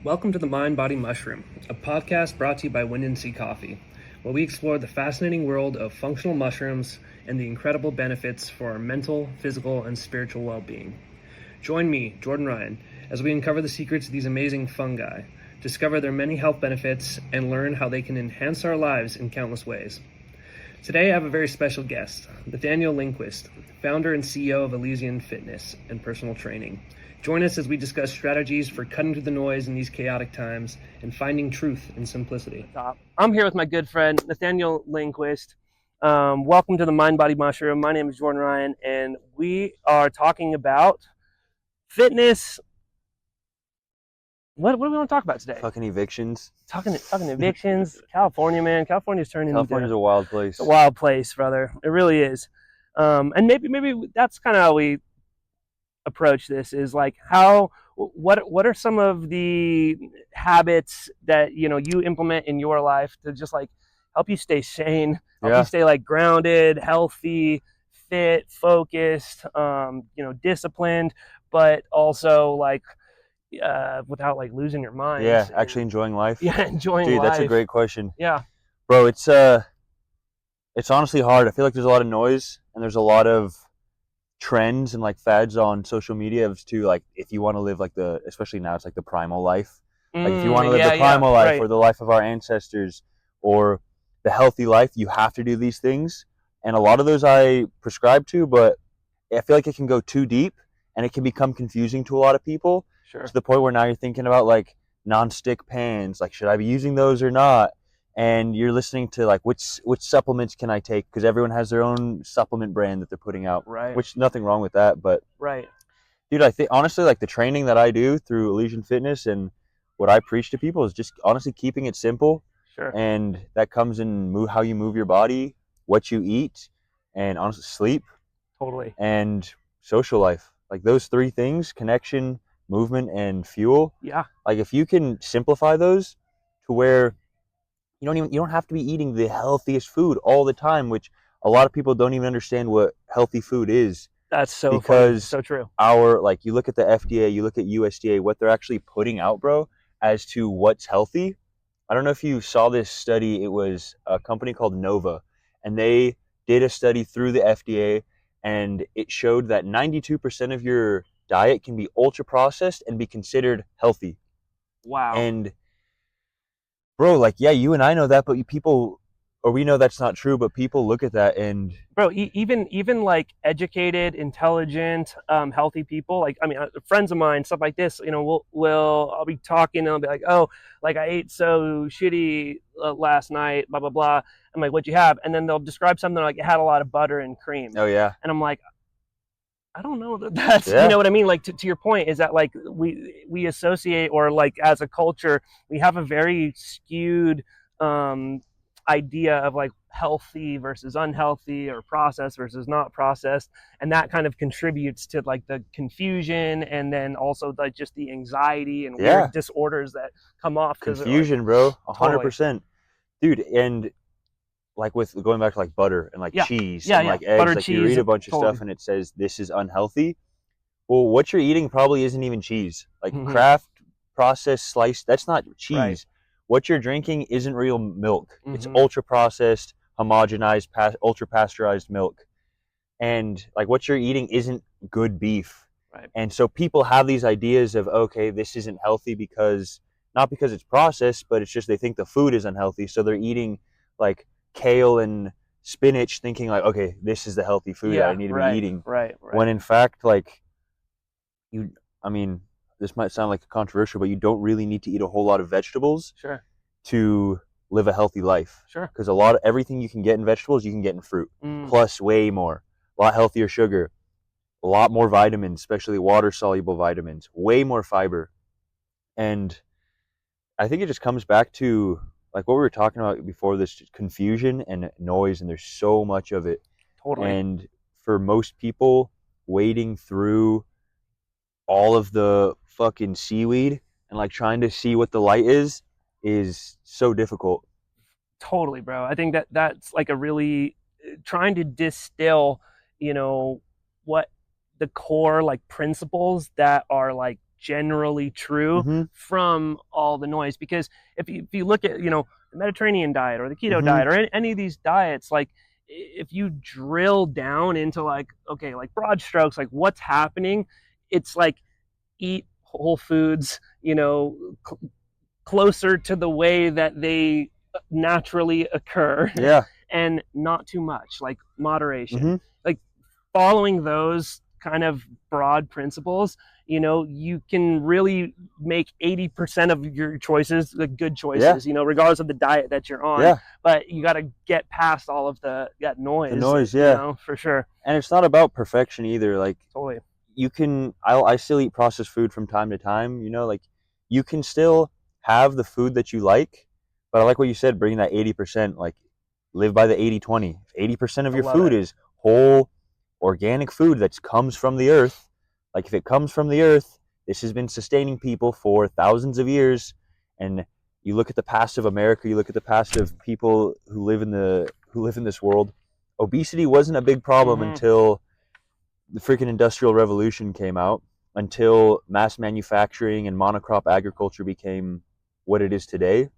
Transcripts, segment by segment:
Welcome to the Mind Body Mushroom, a podcast brought to you by Wind and Sea Coffee, where we explore the fascinating world of functional mushrooms and the incredible benefits for our mental, physical, and spiritual well-being. Join me, Jordan Ryan, as we uncover the secrets of these amazing fungi, discover their many health benefits, and learn how they can enhance our lives in countless ways. Today I have a very special guest, Natty Linquist, founder and CEO of Elysian Fitness and Personal Training. Join us as we discuss strategies for cutting through the noise in these chaotic times and finding truth in simplicity. I'm here with my good friend, Natty Linquist. Welcome to the Mind Body Mushroom. My name is Jordan Ryan, and we are talking about fitness. What do we want to talk about today? Fucking evictions. Talking evictions. California, man. California's a wild place. It's a wild place, brother. It really is. And maybe that's kind of how we approach this, is like what are some of the habits that you implement in your life to just like help you stay sane, help you stay like grounded, healthy, fit, focused, disciplined, but also like without like losing your mind. Yeah, actually enjoying life. Yeah, enjoying life. Dude, that's a great question. Yeah. Bro, it's honestly hard. I feel like there's a lot of noise and there's a lot of trends and like fads on social media as to like if you want to live like especially now it's like the primal life. Like if you want to live the primal life, right, or the life of our ancestors or the healthy life, you have to do these things. And a lot of those I prescribe to, but I feel like it can go too deep and it can become confusing to a lot of people. Sure. To the point where now you're thinking about like non-stick pans, like should I be using those or not? And you're listening to like which supplements can I take, because everyone has their own supplement brand that they're putting out. Right. Which nothing wrong with that, but right. Dude, I think honestly like the training that I do through Elysian Fitness and what I preach to people is just honestly keeping it simple. Sure. And that comes in how you move your body, what you eat, and honestly sleep. Totally. And social life. Like those three things: connection, movement, and fuel. Yeah. Like if you can simplify those to where you don't have to be eating the healthiest food all the time, which a lot of people don't even understand what healthy food is. That's so because funny. So true. Like you look at the FDA, you look at USDA, what they're actually putting out, bro, as to what's healthy. I don't know if you saw this study. It was a company called Nova, and they did a study through the FDA, and it showed that 92% of your diet can be ultra processed and be considered healthy. Wow. And bro, like, yeah, you and I know that, but we know that's not true, but people look at that and bro, even like educated, intelligent, healthy people, like, I mean, friends of mine, stuff like this, I'll be talking and I'll be like, oh, like I ate so shitty last night, blah, blah, blah. I'm like, what'd you have? And then they'll describe something like it had a lot of butter and cream. Oh yeah. And I'm like, I don't know that's, you know what I mean? Like to your point is that like we associate, or like as a culture, we have a very skewed idea of like healthy versus unhealthy, or processed versus not processed. And that kind of contributes to like the confusion, and then also like just the anxiety and weird disorders that come off. Confusion, like, bro, 100%. Dude, and like with going back to like butter and like cheese and like eggs, butter, like cheese, you read a bunch of stuff and it says this is unhealthy. Well, what you're eating probably isn't even cheese. Like Kraft processed sliced, that's not cheese. Right. What you're drinking isn't real milk. It's ultra processed, homogenized, ultra pasteurized milk. And like what you're eating isn't good beef. Right. And so people have these ideas of, okay, this isn't healthy not because it's processed, but it's just they think the food is unhealthy. So they're eating like kale and spinach thinking like, okay, this is the healthy food that I need to be eating. Right. When in fact, like this might sound like controversial, but you don't really need to eat a whole lot of vegetables to live a healthy life. Sure. Because everything you can get in vegetables, you can get in fruit. Plus way more. A lot healthier sugar. A lot more vitamins, especially water-soluble vitamins. Way more fiber. And I think it just comes back to like what we were talking about before, this confusion and noise, and there's so much of it. Totally. And for most people, wading through all of the fucking seaweed and like trying to see what the light is so difficult. Totally, bro. I think that's like a really trying to distill, what the core like principles that are like generally true from all the noise. Because if you look at, the Mediterranean diet or the keto diet or any of these diets, like if you drill down into like broad strokes, like what's happening, it's like eat whole foods, closer to the way that they naturally occur. Yeah. And not too much, like moderation. Like following those kind of broad principles, you can really make 80% of your choices the good choices, regardless of the diet that you're on. Yeah. But you got to get past all of that noise. The noise, yeah. For sure. And it's not about perfection either. Like, totally. I still eat processed food from time to time, like you can still have the food that you like, but I like what you said, bringing that 80%, like live by the 80-20. 80% of your food is whole organic food that comes from the earth. Like if it comes from the earth, this has been sustaining people for thousands of years. And you look at the past of America, you look at the past of people who live in this world. Obesity wasn't a big problem until the freaking Industrial Revolution came out, until mass manufacturing and monocrop agriculture became what it is today.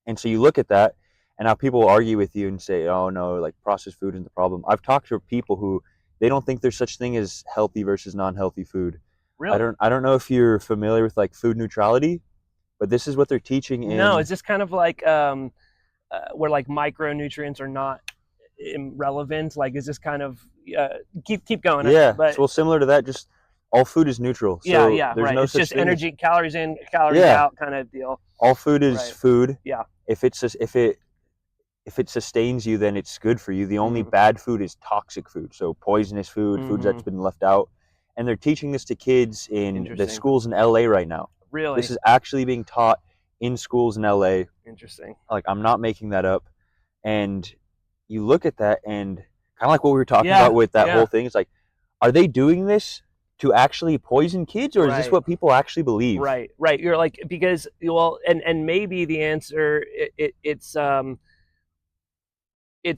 And so you look at that, and now people will argue with you and say, oh no, like processed food isn't the problem. I've talked to people who they don't think there's such thing as healthy versus non-healthy food. Really? I don't know if you're familiar with like food neutrality, but this is what they're teaching in... No, it's just kind of like where like micronutrients are not irrelevant. Like is this kind of keep going. Yeah, but well, similar to that, just all food is neutral. So yeah, there's right. No it's such just thing energy, calories in, calories out kind of deal. All food is food. Yeah. If it sustains you, then it's good for you. The only bad food is toxic food, so poisonous food, foods that's been left out. And they're teaching this to kids in the schools in LA right now. Really? This is actually being taught in schools in LA. Interesting. Like, I'm not making that up. And you look at that and kind of like what we were talking about with that whole thing. It's like, are they doing this to actually poison kids, or is this what people actually believe? Right. You're like, because, well, and maybe the answer, it's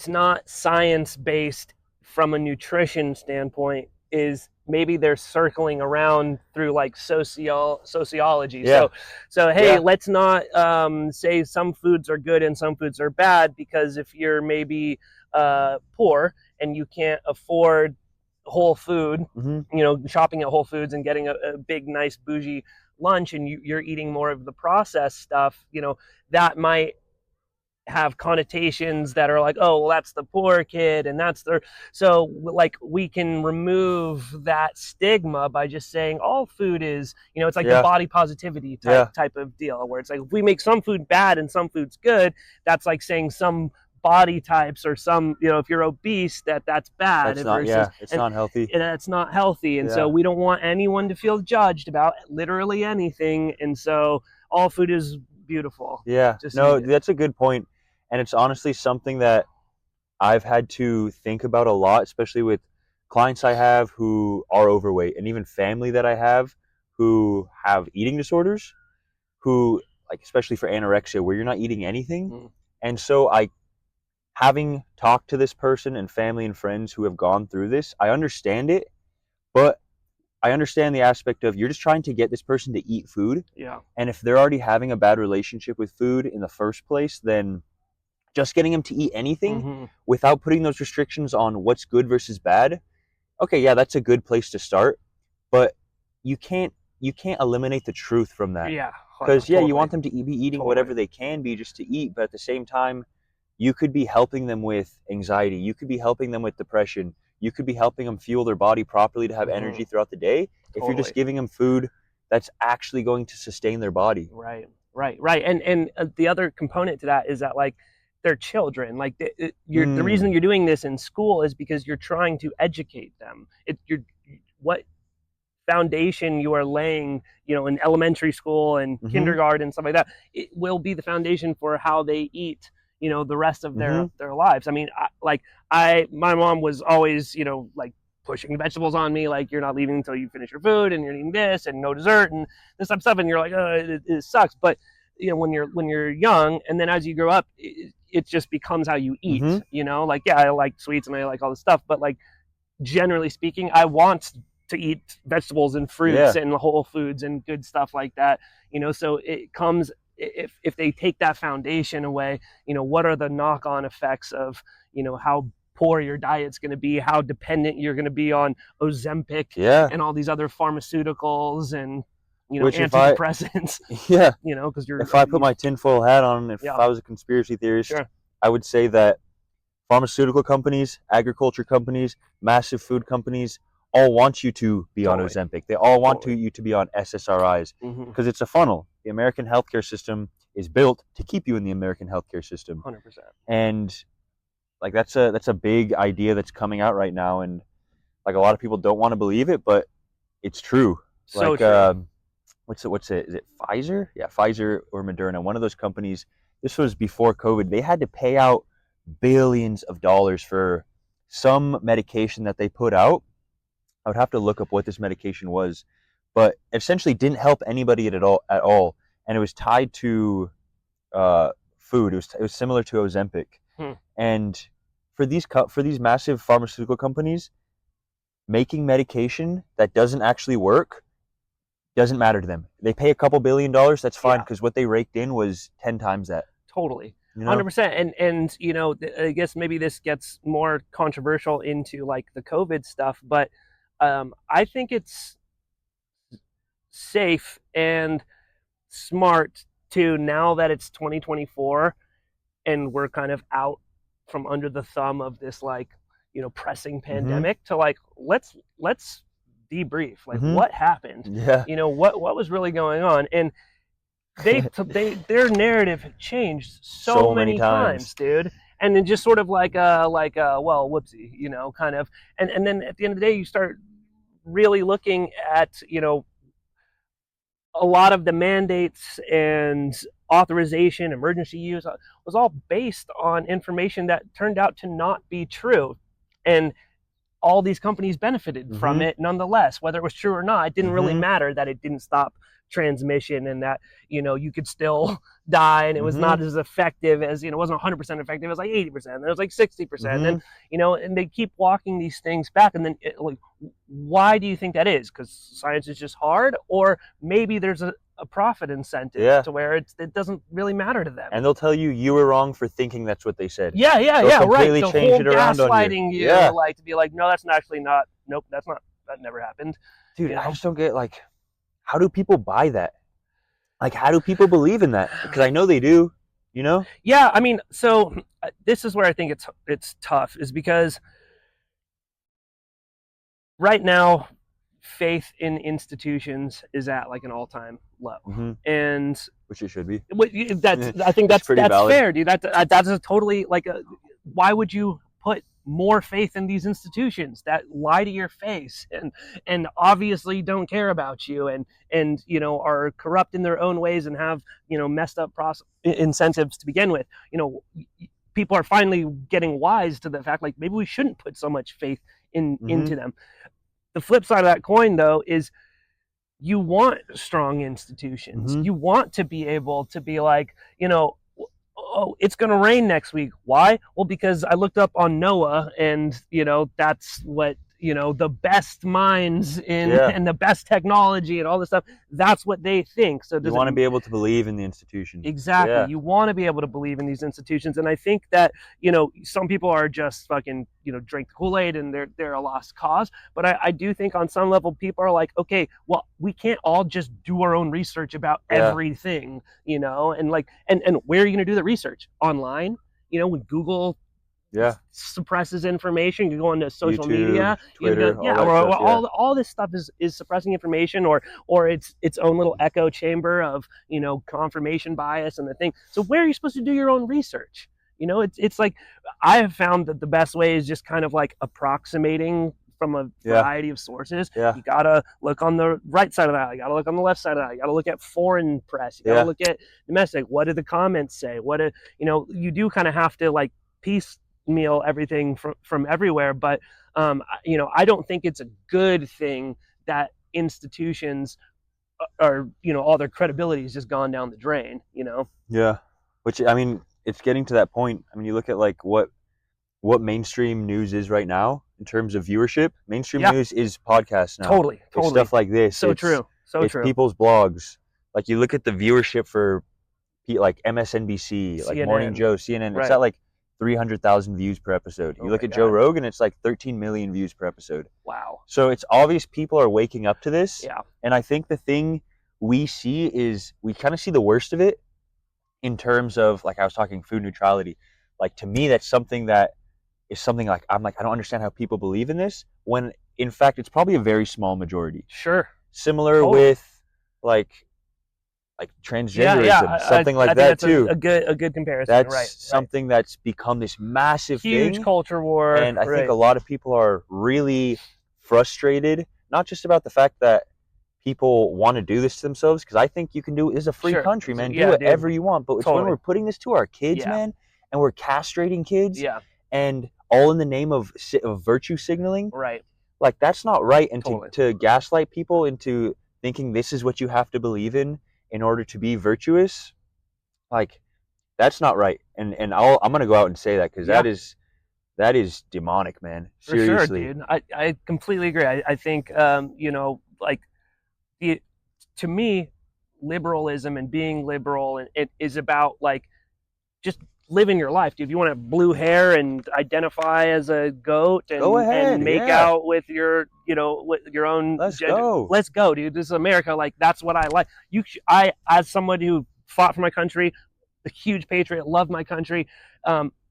not science-based from a nutrition standpoint, is maybe they're circling around through like sociology. Yeah. So hey, let's not say some foods are good and some foods are bad, because if you're maybe poor and you can't afford whole food, shopping at Whole Foods and getting a big, nice, bougie lunch, and you're eating more of the processed stuff, that might have connotations that are like, oh, well, that's the poor kid, and that's the... So like we can remove that stigma by just saying all food is, it's like the body positivity type of deal, where it's like if we make some food bad and some food's good, that's like saying some body types or some, if you're obese, that's bad. That's not, it's not healthy. And that's not healthy. And so we don't want anyone to feel judged about literally anything. And so all food is beautiful. Yeah. That's a good point. And it's honestly something that I've had to think about a lot, especially with clients I have who are overweight, and even family that I have who have eating disorders, who, like, especially for anorexia, where you're not eating anything. And so having talked to this person and family and friends who have gone through this, I understand it, but I understand the aspect of you're just trying to get this person to eat food. Yeah. And if they're already having a bad relationship with food in the first place, then just getting them to eat anything without putting those restrictions on what's good versus bad, okay, yeah, that's a good place to start. But you can't eliminate the truth from that. Yeah. Because you want them to be eating whatever they can be just to eat, but at the same time, you could be helping them with anxiety. You could be helping them with depression. You could be helping them fuel their body properly to have energy throughout the day. If you're just giving them food that's actually going to sustain their body. Right. And the other component to that is that, like, they're children. Like the reason you're doing this in school is because you're trying to educate them. What foundation you are laying, in elementary school and kindergarten, stuff like that, it will be the foundation for how they eat, the rest of their lives. I mean, my mom was always, like pushing vegetables on me, like, you're not leaving until you finish your food, and you're eating this and no dessert and this type of stuff. And you're like, oh, it sucks. But when you're young, and then as you grow up, it just becomes how you eat. Like, I like sweets and I like all this stuff, but like, generally speaking, I want to eat vegetables and fruits and whole foods and good stuff like that. So it comes, if they take that foundation away, what are the knock-on effects of, how poor your diet's going to be, how dependent you're going to be on Ozempic and all these other pharmaceuticals and antidepressants. Because if I put my tinfoil hat on, if I was a conspiracy theorist, I would say that pharmaceutical companies, agriculture companies, massive food companies all want you to be on Ozempic. They all want you to be on SSRIs because it's a funnel. The American healthcare system is built to keep you in the American healthcare system. 100%. And like that's a big idea that's coming out right now, and like a lot of people don't want to believe it, but it's true. So true. What's it? Is it Pfizer? Yeah, Pfizer or Moderna. One of those companies. This was before COVID. They had to pay out billions of dollars for some medication that they put out. I would have to look up what this medication was, but essentially didn't help anybody at all. And it was tied to food. It was similar to Ozempic. And for these massive pharmaceutical companies, making medication that doesn't actually work doesn't matter to them. They pay a couple $1 billion. That's fine because what they raked in was 10 times that. Totally. 100%. And I guess maybe this gets more controversial into like the COVID stuff, but I think it's safe and smart to, now that it's 2024 and we're kind of out from under the thumb of this like, pressing pandemic, to like, let's debrief, like what happened, what was really going on. And their narrative had changed so many times, dude. And then just sort of like well, whoopsie, kind of. And then at the end of the day, you start really looking at, a lot of the mandates and authorization, emergency use was all based on information that turned out to not be true. And all these companies benefited from it nonetheless, whether it was true or not. It didn't really matter that it didn't stop transmission and that, you could still die, and it was not as effective as, it wasn't 100% effective. It was like 80%. It was like 60%. And, and they keep walking these things back. And then like, why do you think that is? Because science is just hard, or maybe there's a profit incentive to where it doesn't really matter to them. And they'll tell you were wrong for thinking that's what they said. They'll completely right. change it around gaslighting on you, like to be like, no, that's actually not. Nope, that never happened. Dude, I just don't get, like, how do people buy that? Like, how do people believe in that? Because I know they do, Yeah, I mean, so this is where I think it's tough, is because right now, faith in institutions is at like an all-time low, and which it should be. I think that's fair, dude. That's a totally like why would you put more faith in these institutions that lie to your face and obviously don't care about you and are corrupt in their own ways and have messed up incentives to begin with? People are finally getting wise to the fact, like, maybe we shouldn't put so much faith into them. The flip side of that coin, though, is you want strong institutions. You want to be able to be like, oh, it's going to rain next week. Why? Well, because I looked up on NOAA, and that's what the best minds and the best technology and all this stuff, that's what they think. So you want to be able to believe in the institution. Exactly. You want to be able to believe in these institutions. And I think that, some people are just fucking, drink the Kool-Aid and they're a lost cause. But I do think on some level, people are like, okay, well, we can't all just do our own research about everything, and like, and where are you going to do the research? Online? When Google suppresses information, you go into social YouTube, media, Twitter, all this stuff is suppressing information, or it's its own little echo chamber of confirmation bias and the thing. So where are you supposed to do your own research? It's like, I have found that the best way is just kind of like approximating from a variety of sources. You gotta look on the right side of that. You gotta look on the left side of that. You gotta look at foreign press. You gotta look at domestic. What do the comments say? You do kind of have to like piecemeal everything from everywhere. But I don't think it's a good thing that institutions are all their credibility has just gone down the drain. Which, I mean, it's getting to that point. I mean, you look at like what mainstream news is right now. in terms of viewership. Mainstream news is podcasts now. Totally. It's stuff like this. So true. It's people's blogs. Like you look at the viewership for like MSNBC, CNN, like Morning Joe, CNN. It's at like 300,000 views per episode. You look at Joe Rogan, it's like 13 million views per episode. Wow. So it's obvious people are waking up to this. Yeah. And I think the thing we see is we kind of see the worst of it in terms of, like I was talking food neutrality. Like to me, that's something that is something like, I'm like, I don't understand how people believe in this, when in fact it's probably a very small majority. Sure. Similar with like transgenderism, something like that too. A good comparison. That's something that's become this massive huge thing. Culture war. And I think a lot of people are really frustrated, not just about the fact that people want to do this to themselves, because I think you can do it. It's a free country, man. Do whatever you want. But it's when we're putting this to our kids, man, and we're castrating kids, and all in the name of virtue signaling. Right. Like that's not right. And to gaslight people into thinking this is what you have to believe in order to be virtuous, like that's not right. And I'm gonna go out and say that, because that is demonic, man. Seriously. For sure, dude. I completely agree. I think like to me, liberalism and being liberal, and it is about like just living your life, dude. If you want to have blue hair and identify as a goat and go ahead, and make out with your with your own gender, let's go, dude. This is America. Like that's what I like. I as somebody who fought for my country, a huge patriot, love my country,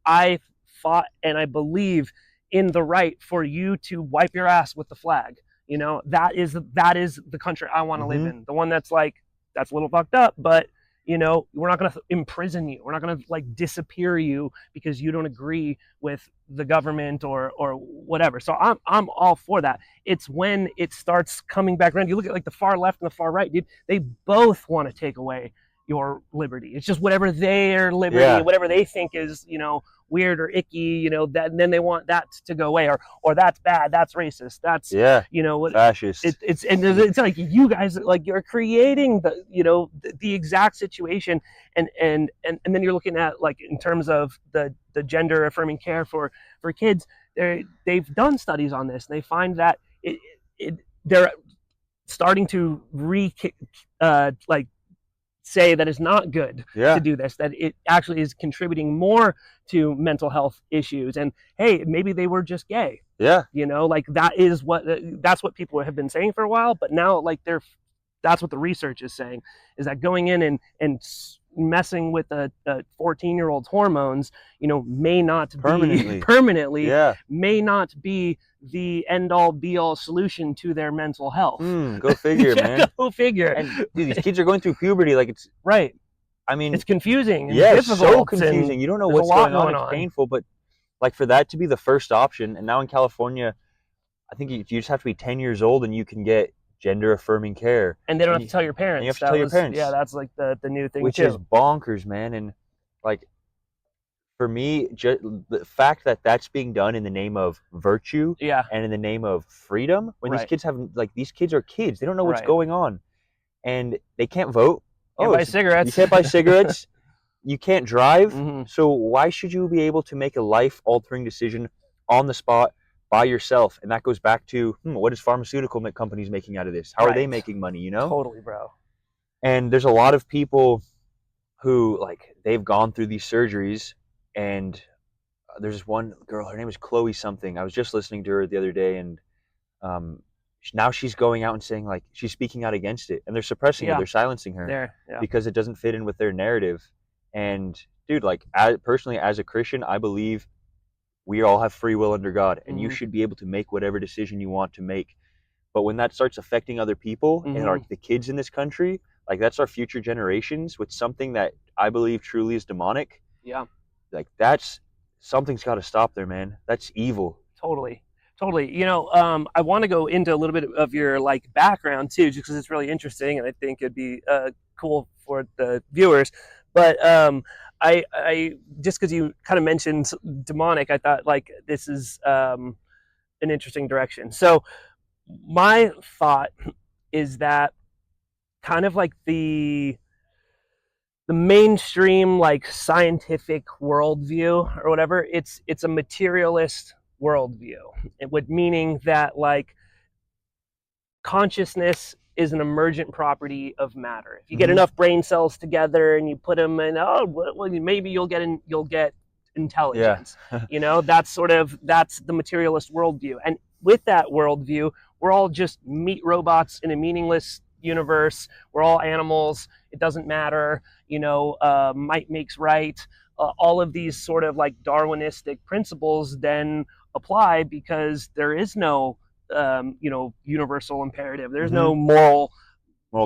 I fought and I believe in the right for you to wipe your ass with the flag. That is the country I want to live in. The one that's like, that's a little fucked up, but we're not going to imprison you. We're not going to like disappear you because you don't agree with the government or whatever. So I'm all for that. It's when it starts coming back around. You look at like the far left and the far right, dude. They both want to take away your liberty. It's just whatever their liberty, whatever they think is, weird or icky, that then they want that to go away, or that's bad, that's racist, that's fascist. It's like you guys, like, you're creating the exact situation, and then you're looking at, like, in terms of the gender affirming care for kids. They've done studies on this, and they find that they're starting to say that it's not good to do this, that it actually is contributing more to mental health issues. And hey, maybe they were just gay. Like that's what people have been saying for a while, but now like that's what the research is saying, is that going in and messing with a 14-year-old's hormones, may not permanently may not be the end-all be-all solution to their mental health. Go figure, man. Go figure. And dude, these kids are going through puberty, like it's right. I mean, it's confusing. And difficult, so confusing. You don't know what's going on. It's painful, but like for that to be the first option, and now in California, I think you just have to be 10 years old and you can get gender affirming care, and they don't have to tell your parents. And you have to tell your parents. Yeah, that's like the new thing, which too. is bonkers, man. And like for me, just the fact that that's being done in the name of virtue, and in the name of freedom, when these kids these kids are kids, they don't know what's going on, and they can't vote. You can't buy cigarettes. You can't buy cigarettes. You can't drive. So why should you be able to make a life-altering decision on the spot by yourself? And that goes back to what is pharmaceutical companies making out of this? How are they making money? Totally, bro. And there's a lot of people who, like, they've gone through these surgeries, and there's one girl, her name is Chloe something. I was just listening to her the other day, and now she's going out and saying, like, she's speaking out against it, and they're suppressing her, they're silencing her because it doesn't fit in with their narrative. And dude, like, personally as a Christian, I believe we all have free will under God, and you should be able to make whatever decision you want to make. But when that starts affecting other people and the kids in this country, like, that's our future generations with something that I believe truly is demonic. Like, something's got to stop there, man. That's evil. Totally. I want to go into a little bit of your, like, background too, just because it's really interesting, and I think it'd be cool for the viewers. But I just because you kind of mentioned demonic, I thought, like, this is an interesting direction. So my thought is that kind of like the mainstream, like, scientific worldview or whatever, it's a materialist worldview, meaning that like consciousness is an emergent property of matter. If you get enough brain cells together and you put them in, well, maybe you'll get intelligence. That's the materialist worldview. And with that worldview, we're all just meat robots in a meaningless universe. We're all animals. It doesn't matter. Might makes right. All of these sort of like Darwinistic principles then apply because there is no universal imperative. There's no moral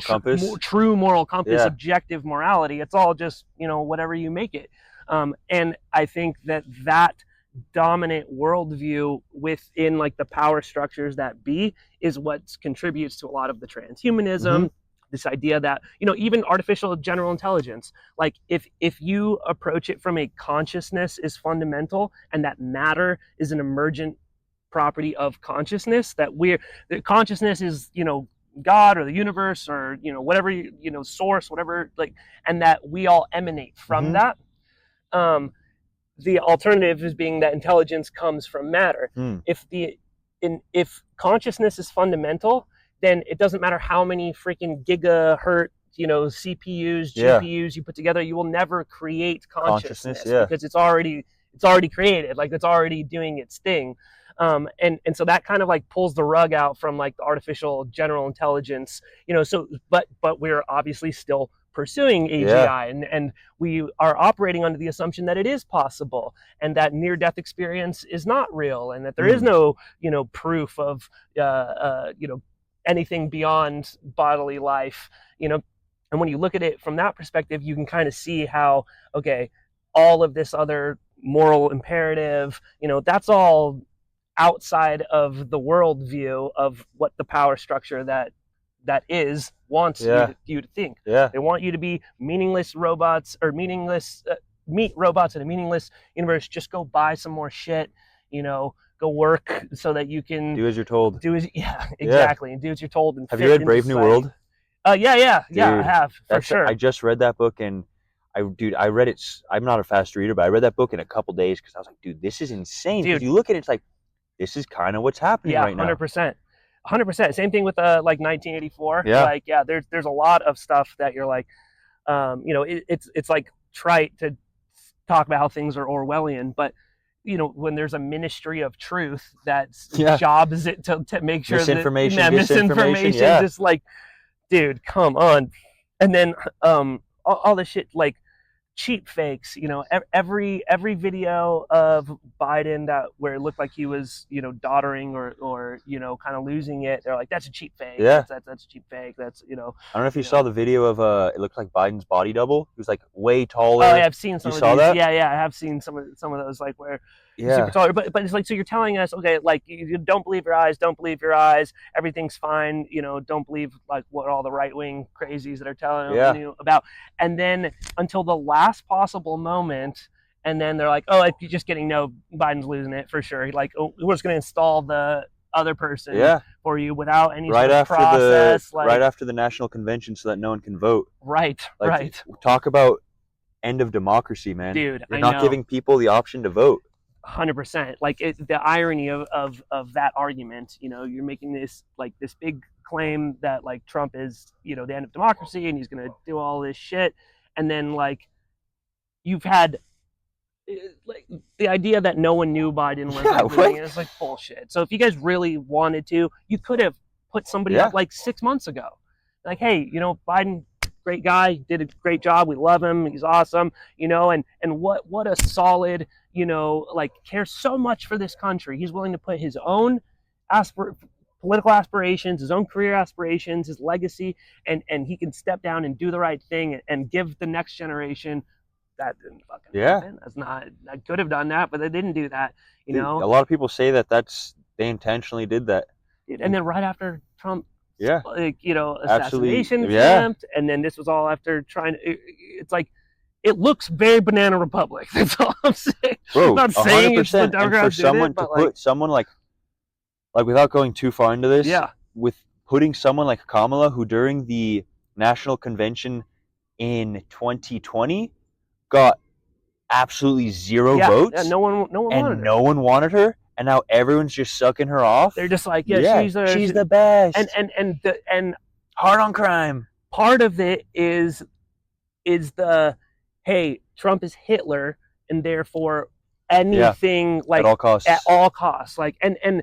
compass, true moral compass, objective morality. It's all just whatever you make it. And I think that dominant worldview within like the power structures that be is what contributes to a lot of the transhumanism. This idea that even artificial general intelligence, like if you approach it from a consciousness is fundamental and that matter is an emergent property of consciousness, that the consciousness is God or the universe or whatever source, whatever, like, and that we all emanate from that. The alternative is being that intelligence comes from matter. If consciousness is fundamental, then it doesn't matter how many freaking gigahertz CPUs, GPUs you put together, you will never create consciousness because it's already created, like it's already doing its thing. And so that kind of like pulls the rug out from like the artificial general intelligence, but we're obviously still pursuing AGI and we are operating under the assumption that it is possible and that near-death experience is not real and that there is no, proof of, anything beyond bodily life, and when you look at it from that perspective, you can kind of see how, okay, all of this other moral imperative, that's all outside of the worldview of what the power structure that wants you to think. They want you to be meaningless robots or meaningless meat robots in a meaningless universe. Just go buy some more shit, go work so that you can do as you're told. Exactly. And do as you're told. And have you read Brave New World? Yeah, I have, for sure. I just read that book and I read it. I'm not a fast reader, but I read that book in a couple days because I was like, dude, this is insane. Because you look at it, it's like, this is kind of what's happening right now. 100%. Same thing with like 1984. There's a lot of stuff that you're like, it's like trite to talk about how things are Orwellian, but when there's a ministry of truth that's job is it to make sure misinformation, just like, dude, come on. And then all the shit like cheap fakes, every video of Biden where it looked like he was doddering or kind of losing it, they're like, that's a cheap fake. That's a cheap fake. That's I don't know if you saw the video of it looked like Biden's body double. He was like way taller. Oh yeah, I've seen some of these. That? Yeah, I have seen some of those like where super taller. But it's like, so you're telling us, okay, like you don't believe your eyes, everything's fine, don't believe like what all the right-wing crazies that are telling you about. And then until the last possible moment, and then they're like, oh, like, you're just kidding, no, Biden's losing it for sure. Like, oh, we're just going to install the other person for you without any sort of process. Right after the national convention so that no one can vote. Right. Talk about end of democracy, man. Dude, you're not giving people the option to vote. 100%. Like the irony of that argument, you're making this big claim that like Trump is, the end of democracy and he's going to do all this shit. And then like you've had like the idea that no one knew Biden was winning is like bullshit. So if you guys really wanted to, you could have put somebody up like 6 months ago. Like, hey, Biden, great guy, did a great job. We love him. He's awesome. And what a solid, like cares so much for this country. He's willing to put his own political aspirations, his own career aspirations, his legacy, and he can step down and do the right thing and give the next generation. That didn't fucking happen. I could have done that, but they didn't do that. A lot of people say they intentionally did that. And then right after Trump, assassination attempt, and then this was all after trying. It's like it looks very Banana Republic. That's all I'm saying. Bro, I'm not saying it's the Democrats did it, but put someone like without going too far into this, with putting someone like Kamala, who during the national convention in 2020 got absolutely zero votes. No one wanted her. No one wanted her. and now everyone's just sucking her off. They're just like, she's the best. And hard on crime. Part of it is the, hey, Trump is Hitler, and therefore anything like at all costs. Like, and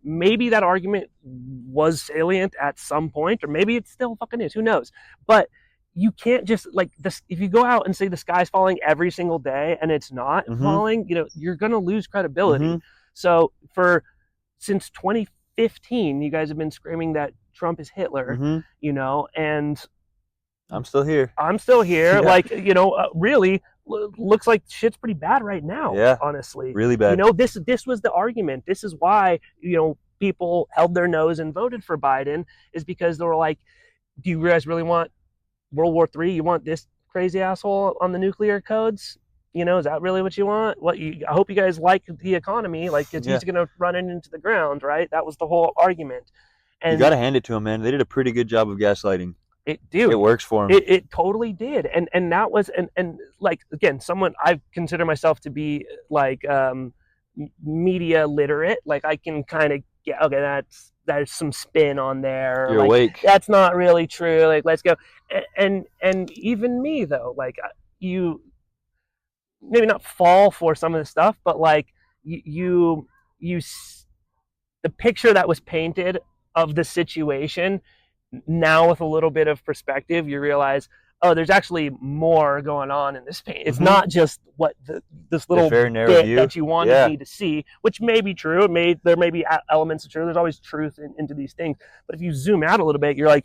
maybe that argument was salient at some point, or maybe it still fucking is. Who knows? But you can't just like this. If you go out and say the sky's falling every single day and it's not falling, you're gonna lose credibility. So since 2015, you guys have been screaming that Trump is Hitler, and I'm still here. Yeah. Like, really looks like shit's pretty bad right now. Yeah, honestly, really bad. This was the argument. This is why people held their nose and voted for Biden, is because they were like, do you guys really want World War III? You want this crazy asshole on the nuclear codes? Is that really what you want? I hope you guys like the economy. Like, he's going to run it into the ground, right? That was the whole argument. And you got to hand it to him, man. They did a pretty good job of gaslighting. It works for him. It totally did. And that was, and like, again, someone, I consider myself to be like media literate. Like, I can kind of get, okay, there's some spin on there. You're like, awake. That's not really true. Like, let's go. And even me though, like, you maybe not fall for some of the stuff, but like the picture that was painted of the situation, now with a little bit of perspective, you realize, oh, there's actually more going on in this paint. It's not just what this little bit that you wanted me to see, which may be true. There may be elements of truth. There's always truth into these things. But if you zoom out a little bit, you're like,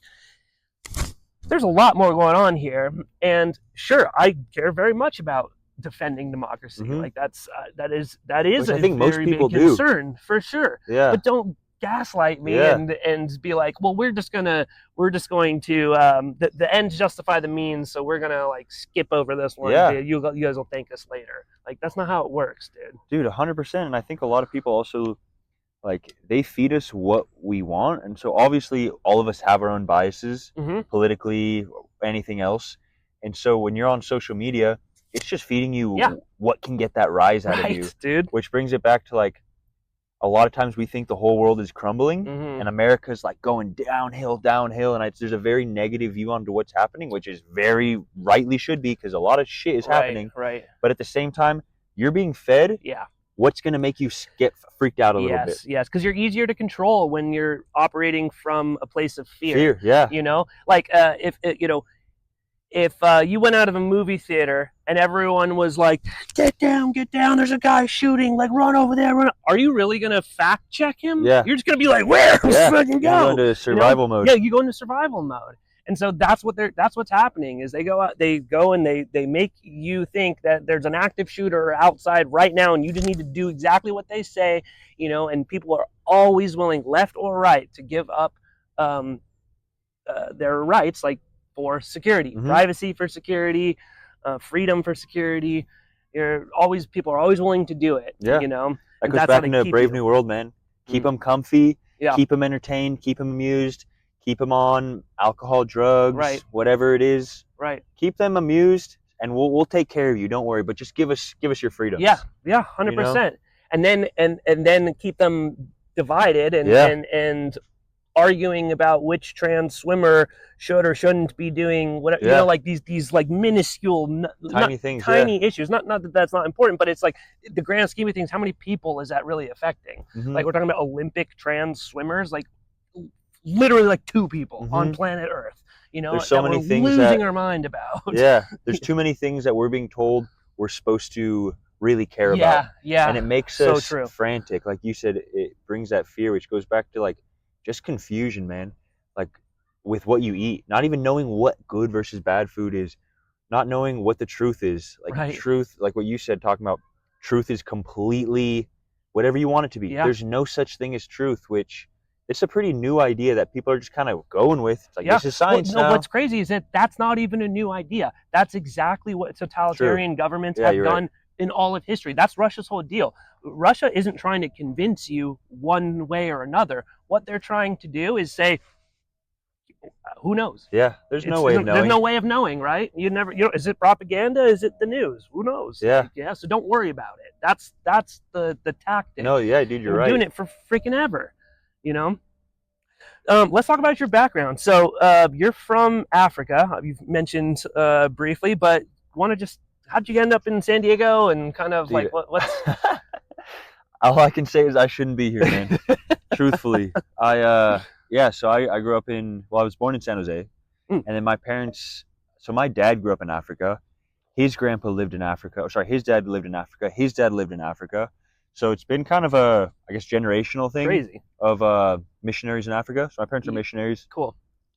there's a lot more going on here. And sure, I care very much about defending democracy. Like, that is which I think most people do. Concern, for sure. Yeah. But don't gaslight me and be like, well, we're just going to the ends justify the means, so we're gonna like skip over this one. You guys will thank us later. Like, that's not how it works, dude. 100%. And I think a lot of people also, like, they feed us what we want, and so obviously all of us have our own biases, politically, anything else. And so when you're on social media, it's just feeding you what can get that rise out of you, dude. Which brings it back to, like, a lot of times we think the whole world is crumbling, and America's like going downhill, and there's a very negative view onto what's happening, which is very rightly should be, because a lot of shit is happening. Right. But at the same time, you're being fed. Yeah. What's going to make you get freaked out a little bit? Yes, because you're easier to control when you're operating from a place of fear. Like, if you went out of a movie theater and everyone was like, get down, there's a guy shooting, like, run over there, are you really going to fact check him? Yeah. You're just going to be like, where? Let's fucking go. You go into survival mode. Yeah, you go into survival mode. And so that's what's happening, is they go and they make you think that there's an active shooter outside right now, and you just need to do exactly what they say, and people are always willing, left or right, to give up their rights, like, for security, privacy for security, freedom for security. People are always willing to do it. Yeah. That goes back into Brave New World, man. Keep them comfy, keep them entertained, keep them amused, keep them on alcohol, drugs, whatever it is. Right. Keep them amused, and we'll take care of you. Don't worry. But just give us your freedoms. Yeah, 100%. And then keep them divided and arguing about which trans swimmer should or shouldn't be doing what, like these like minuscule tiny issues. Not that that's not important, but it's like, the grand scheme of things, how many people is that really affecting? Like, we're talking about Olympic trans swimmers, like literally like 2 people on planet Earth, there's so many things losing our mind about. There's too many things that we're being told we're supposed to really care about. And it makes us frantic. Like you said, it brings that fear, which goes back to, like, just confusion, man. Like, with what you eat, not even knowing what good versus bad food is, not knowing what the truth is. Like, truth, like what you said, talking about truth is completely whatever you want it to be. There's no such thing as truth, which it's a pretty new idea that people are just kind of going with. It's like, this is science now. What's crazy is that that's not even a new idea. That's exactly what totalitarian governments have done in all of history. That's Russia's whole deal. Russia isn't trying to convince you one way or another. What they're trying to do is say, Who knows? Yeah, there's no way of knowing. There's no way of knowing, right? Is it propaganda? Is it the news? Who knows? Yeah. Yeah. So don't worry about it. That's the tactic. No, yeah, dude, you're right. Doing it for freaking ever, you know. Let's talk about your background. So you're from Africa. You've mentioned briefly, but want to just how'd you end up in San Diego and kind of dude, like what's all I can say is I shouldn't be here, man. Truthfully, so I grew up I was born in San Jose, and then my parents. So my dad grew up in Africa. His grandpa lived in Africa. Oh, sorry, his dad lived in Africa. His dad lived in Africa. So it's been kind of a, I guess, generational thing. Crazy. Of missionaries in Africa. So my parents are missionaries. Cool.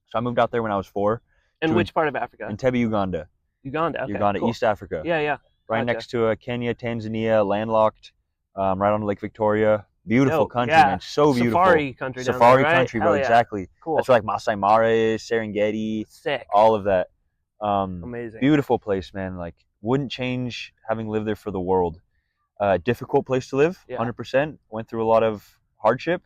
So I moved out there when I was 4. And which part of Africa? Entebbe, Uganda. Uganda. Okay, Uganda, cool. East Africa. Yeah. Right next to Kenya, Tanzania, landlocked, right on Lake Victoria. Beautiful country, man. So beautiful. Safari country. Safari there, right? country, bro. Yeah. Exactly. Cool. That's where like Masai Mara is, Serengeti. Sick. All of that. Amazing. Beautiful place, man. Like, wouldn't change having lived there for the world. Difficult place to live, 100%. Went through a lot of hardship,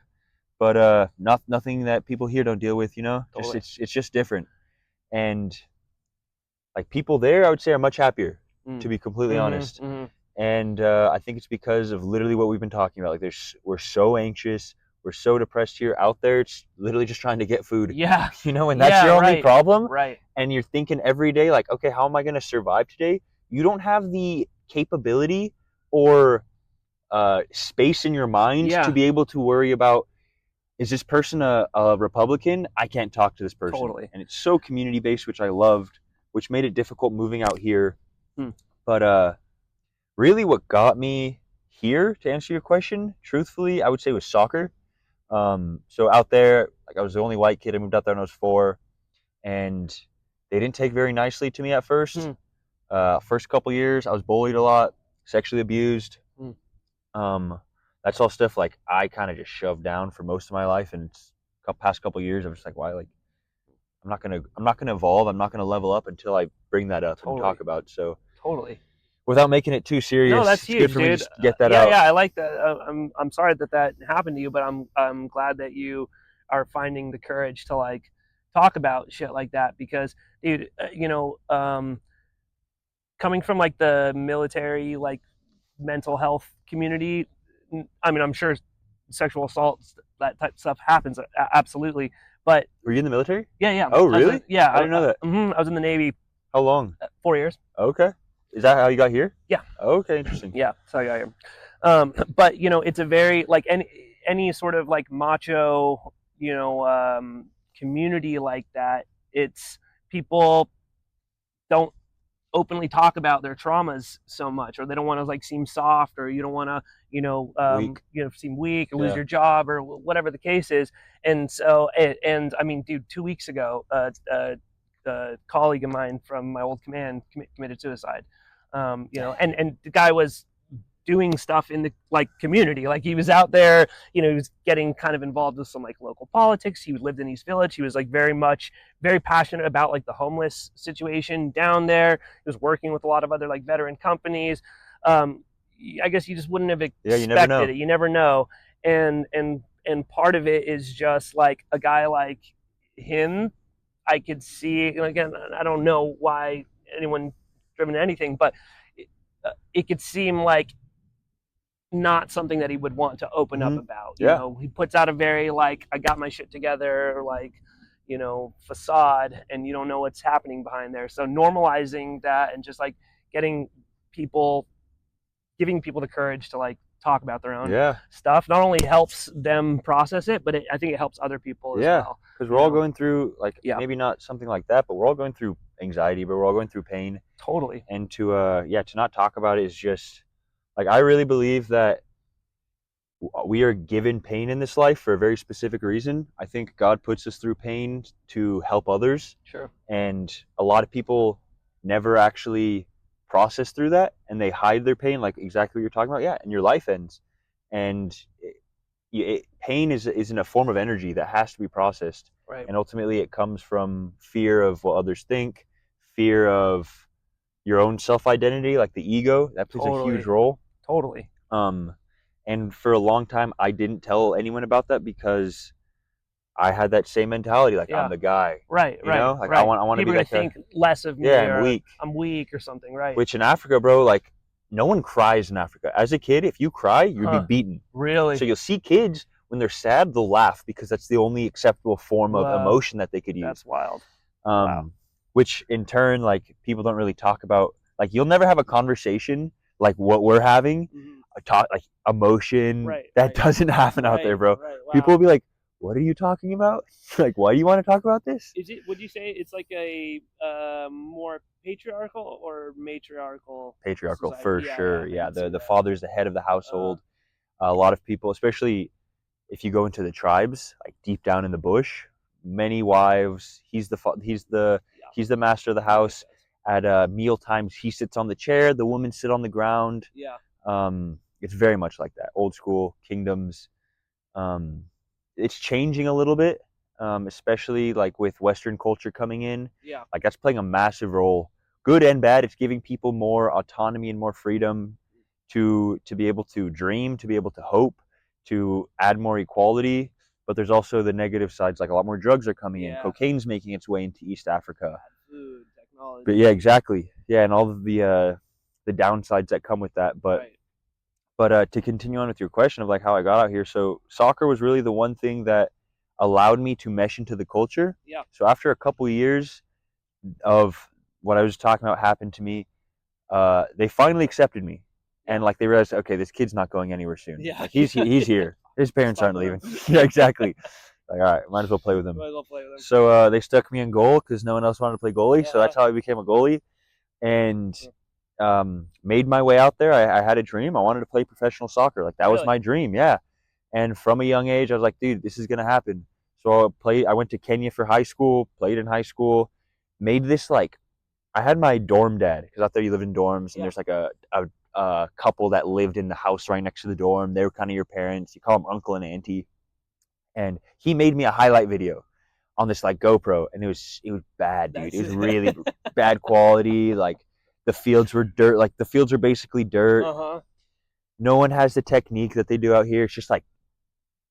but nothing that people here don't deal with, you know. Totally. It's just different, and like people there, I would say, are much happier, to be completely honest. And I think it's because of literally what we've been talking about. Like, we're so anxious, we're so depressed here. Out there, it's literally just trying to get food. Yeah, you know, and that's your only problem. Right. And you're thinking every day, like, okay, how am I going to survive today? You don't have the capability or space in your mind to be able to worry about, is this person a Republican? I can't talk to this person. Totally. And it's so community based, which I loved, which made it difficult moving out here. But really what got me here, to answer your question, truthfully, I would say was soccer. So out there, like, I was the only white kid. I moved out there when I was 4, and they didn't take very nicely to me at first. First couple years, I was bullied a lot, sexually abused. That's all stuff like I kind of just shoved down for most of my life, and past couple years, I was just like, why? Like, I'm not gonna evolve. I'm not gonna level up until I bring that up and talk about. So without making it too serious, no, that's it's huge, good for dude. me to just get that out. Yeah, I like that. I'm sorry that happened to you, but I'm glad that you are finding the courage to like talk about shit like that, because, dude, coming from like the military, like, mental health community, I mean, I'm sure sexual assaults, that type of stuff happens, absolutely, but were you in the military? Yeah. Oh, really? I didn't know that. I was in the Navy. How long? 4 years. Okay. Is that how you got here? Yeah. Okay, interesting. Yeah, so I got here. But it's a very, like, any sort of like macho, community like that. It's people don't openly talk about their traumas so much, or they don't want to like seem soft, or you don't want to seem weak or lose your job, or whatever the case is. And so and I mean, dude, 2 weeks ago, a colleague of mine from my old command committed suicide. And the guy was doing stuff in the like community, like he was out there, he was getting kind of involved with some like local politics. He lived in East Village. He was like very passionate about like the homeless situation down there. He was working with a lot of other like veteran companies. I guess you just wouldn't have expected it. You never know. And part of it is just like a guy like him. I could see, again, I don't know why anyone driven to anything, but it could seem like not something that he would want to open up about. He puts out a very like, I got my shit together, like, facade, and you don't know what's happening behind there. So normalizing that and just like giving people the courage to like talk about their own stuff not only helps them process it, but I think it helps other people as well. Because we're all going through like, maybe not something like that, but we're all going through anxiety, but we're all going through pain. Totally. And to not talk about it is just like, I really believe that we are given pain in this life for a very specific reason. I think God puts us through pain to help others. Sure. And a lot of people never actually process through that, and they hide their pain, like exactly what you're talking about. Yeah, and your life ends. And pain is in a form of energy that has to be processed. Right. And ultimately it comes from fear of what others think, fear of your own self-identity, like the ego. That plays a huge role. Totally. And for a long time, I didn't tell anyone about that because I had that same mentality, like I'm the guy, right? You know, like right. I want to be like think less of me. Yeah, I'm weak or something, right? Which in Africa, bro, like no one cries in Africa. As a kid, if you cry, you'd be beaten. Really? So you'll see kids when they're sad, they'll laugh because that's the only acceptable form of emotion that they could use. That's wild. Which in turn, like people don't really talk about. Like you'll never have a conversation like what we're having, a talk like emotion that doesn't happen out there, bro. Wow. People will be like, "What are you talking about? Like, why do you want to talk about this?" Is it? Would you say it's like a more patriarchal or matriarchal? Patriarchal society? For sure. Yeah, the father's the head of the household. A lot of people, especially if you go into the tribes, like deep down in the bush, many wives. He's the master of the house. At meal times, he sits on the chair. The women sit on the ground. Yeah. It's very much like that. Old school kingdoms. It's changing a little bit, especially like with Western culture coming in. Yeah. Like that's playing a massive role, good and bad. It's giving people more autonomy and more freedom to be able to dream, to be able to hope, to add more equality. But there's also the negative sides, like a lot more drugs are coming in. Cocaine's making its way into East Africa. Food, technology. But yeah, exactly. Yeah, and all of the downsides that come with that. But to continue on with your question of like how I got out here, so soccer was really the one thing that allowed me to mesh into the culture. Yeah. So after a couple years of what I was talking about happened to me, they finally accepted me. And like they realized, okay, this kid's not going anywhere soon. Yeah. Like he's here. His parents aren't leaving. Yeah, exactly. Like, all right, might as well play with him. So they stuck me in goal because no one else wanted to play goalie. So that's how I became a goalie, and made my way out there. I had a dream. I wanted to play professional soccer. Like that was my dream. Yeah. And from a young age, I was like, dude, this is gonna happen. So I went to Kenya for high school. Played in high school. Made this like, I had my dorm dad because out there you live in dorms, and there's like a couple that lived in the house right next to the dorm. They were kind of your parents. You call them uncle and auntie. And he made me a highlight video on this like GoPro, and it was bad, dude. It was really bad quality. Like the fields were dirt. Like the fields are basically dirt. No one has the technique that they do out here. It's just like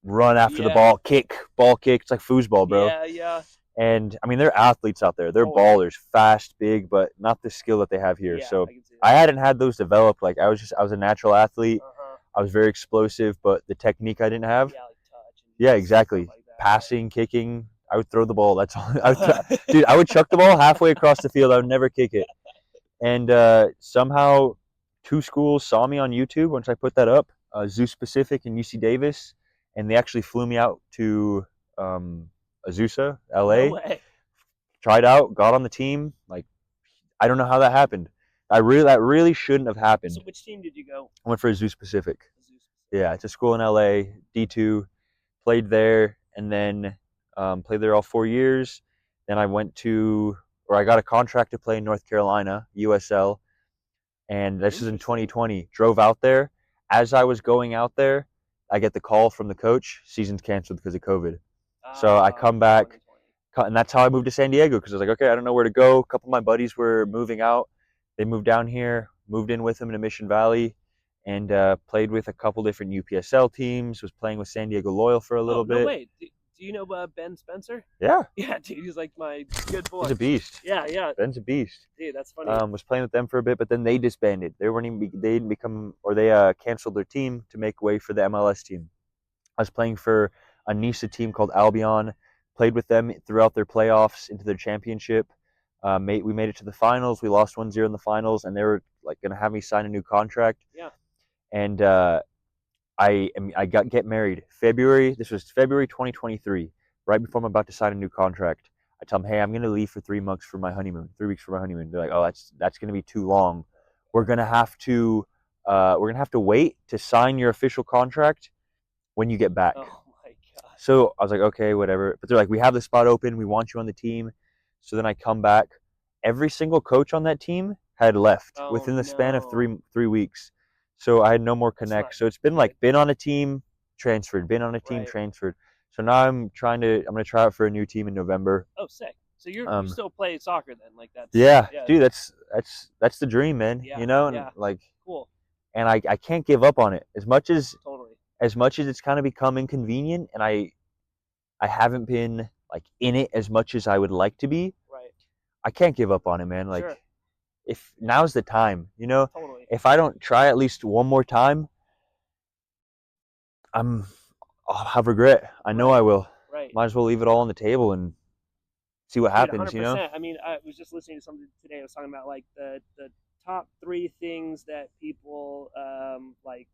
run after the ball kick. It's like foosball, bro. Yeah. And I mean, they're athletes out there. They're ballers, fast, big, but not the skill that they have here. So I hadn't had those developed. Like I was a natural athlete. I was very explosive, but the technique I didn't have. Yeah, exactly. Like passing, kicking. I would throw the ball. That's all. Dude, I would chuck the ball halfway across the field. I would never kick it. And somehow 2 schools saw me on YouTube once I put that up, Zeus Pacific and UC Davis, and they actually flew me out to Azusa, LA. No way. Tried out, got on the team. Like, I don't know how that happened. That really shouldn't have happened. So which team did you go? I went for Zeus Pacific. Yeah, it's a school in LA, D2. Played there, and then played there all 4 years. Then I got a contract to play in North Carolina, USL, and this is in 2020. Drove out there. As I was going out there, I get the call from the coach, season's canceled because of COVID. So I come back, and that's how I moved to San Diego, because I was like, okay, I don't know where to go. A couple of my buddies were moving out. They moved down here, moved in with them into Mission Valley, and played with a couple different UPSL teams, was playing with San Diego Loyal for a little bit. No way. Do you know Ben Spencer? Yeah. Yeah, dude, he's like my good boy. He's a beast. Yeah. Ben's a beast. Dude, that's funny. Was playing with them for a bit, but then they disbanded. They didn't become, or they canceled their team to make way for the MLS team. I was playing for a NISA team called Albion, played with them throughout their playoffs into their championship. We made it to the finals. We lost 1-0 in the finals, and they were like going to have me sign a new contract. Yeah. And I get married February. This was February 2023, right before I'm about to sign a new contract. I tell them, hey, I'm going to leave for 3 months for my honeymoon, 3 weeks for my honeymoon. They're like, oh, that's going to be too long. We're going to have to wait to sign your official contract when you get back. Oh my God. So I was like, okay, whatever. But they're like, we have the spot open. We want you on the team. So then I come back. Every single coach on that team had left within the span of three weeks. So I had no more connect. So it's been like, been on a team, transferred, been on a team, transferred. So now I'm going to try out for a new team in November. Oh, sick. So you still play soccer then? Like that's dude, that's the dream, man. Yeah, you know, and like cool. And I can't give up on it as much as it's kind of become inconvenient, and I I haven't been like in it as much as I would like to be. Right. I can't give up on it, man. Like, sure. if now's the time, you know, Totally. if I don't try at least one more time, I'll have regret. I know I will. Right. Might as well leave it all on the table and see what happens, 100%. You know? I mean, I was just listening to something today. I was talking about like the top 3 things that people like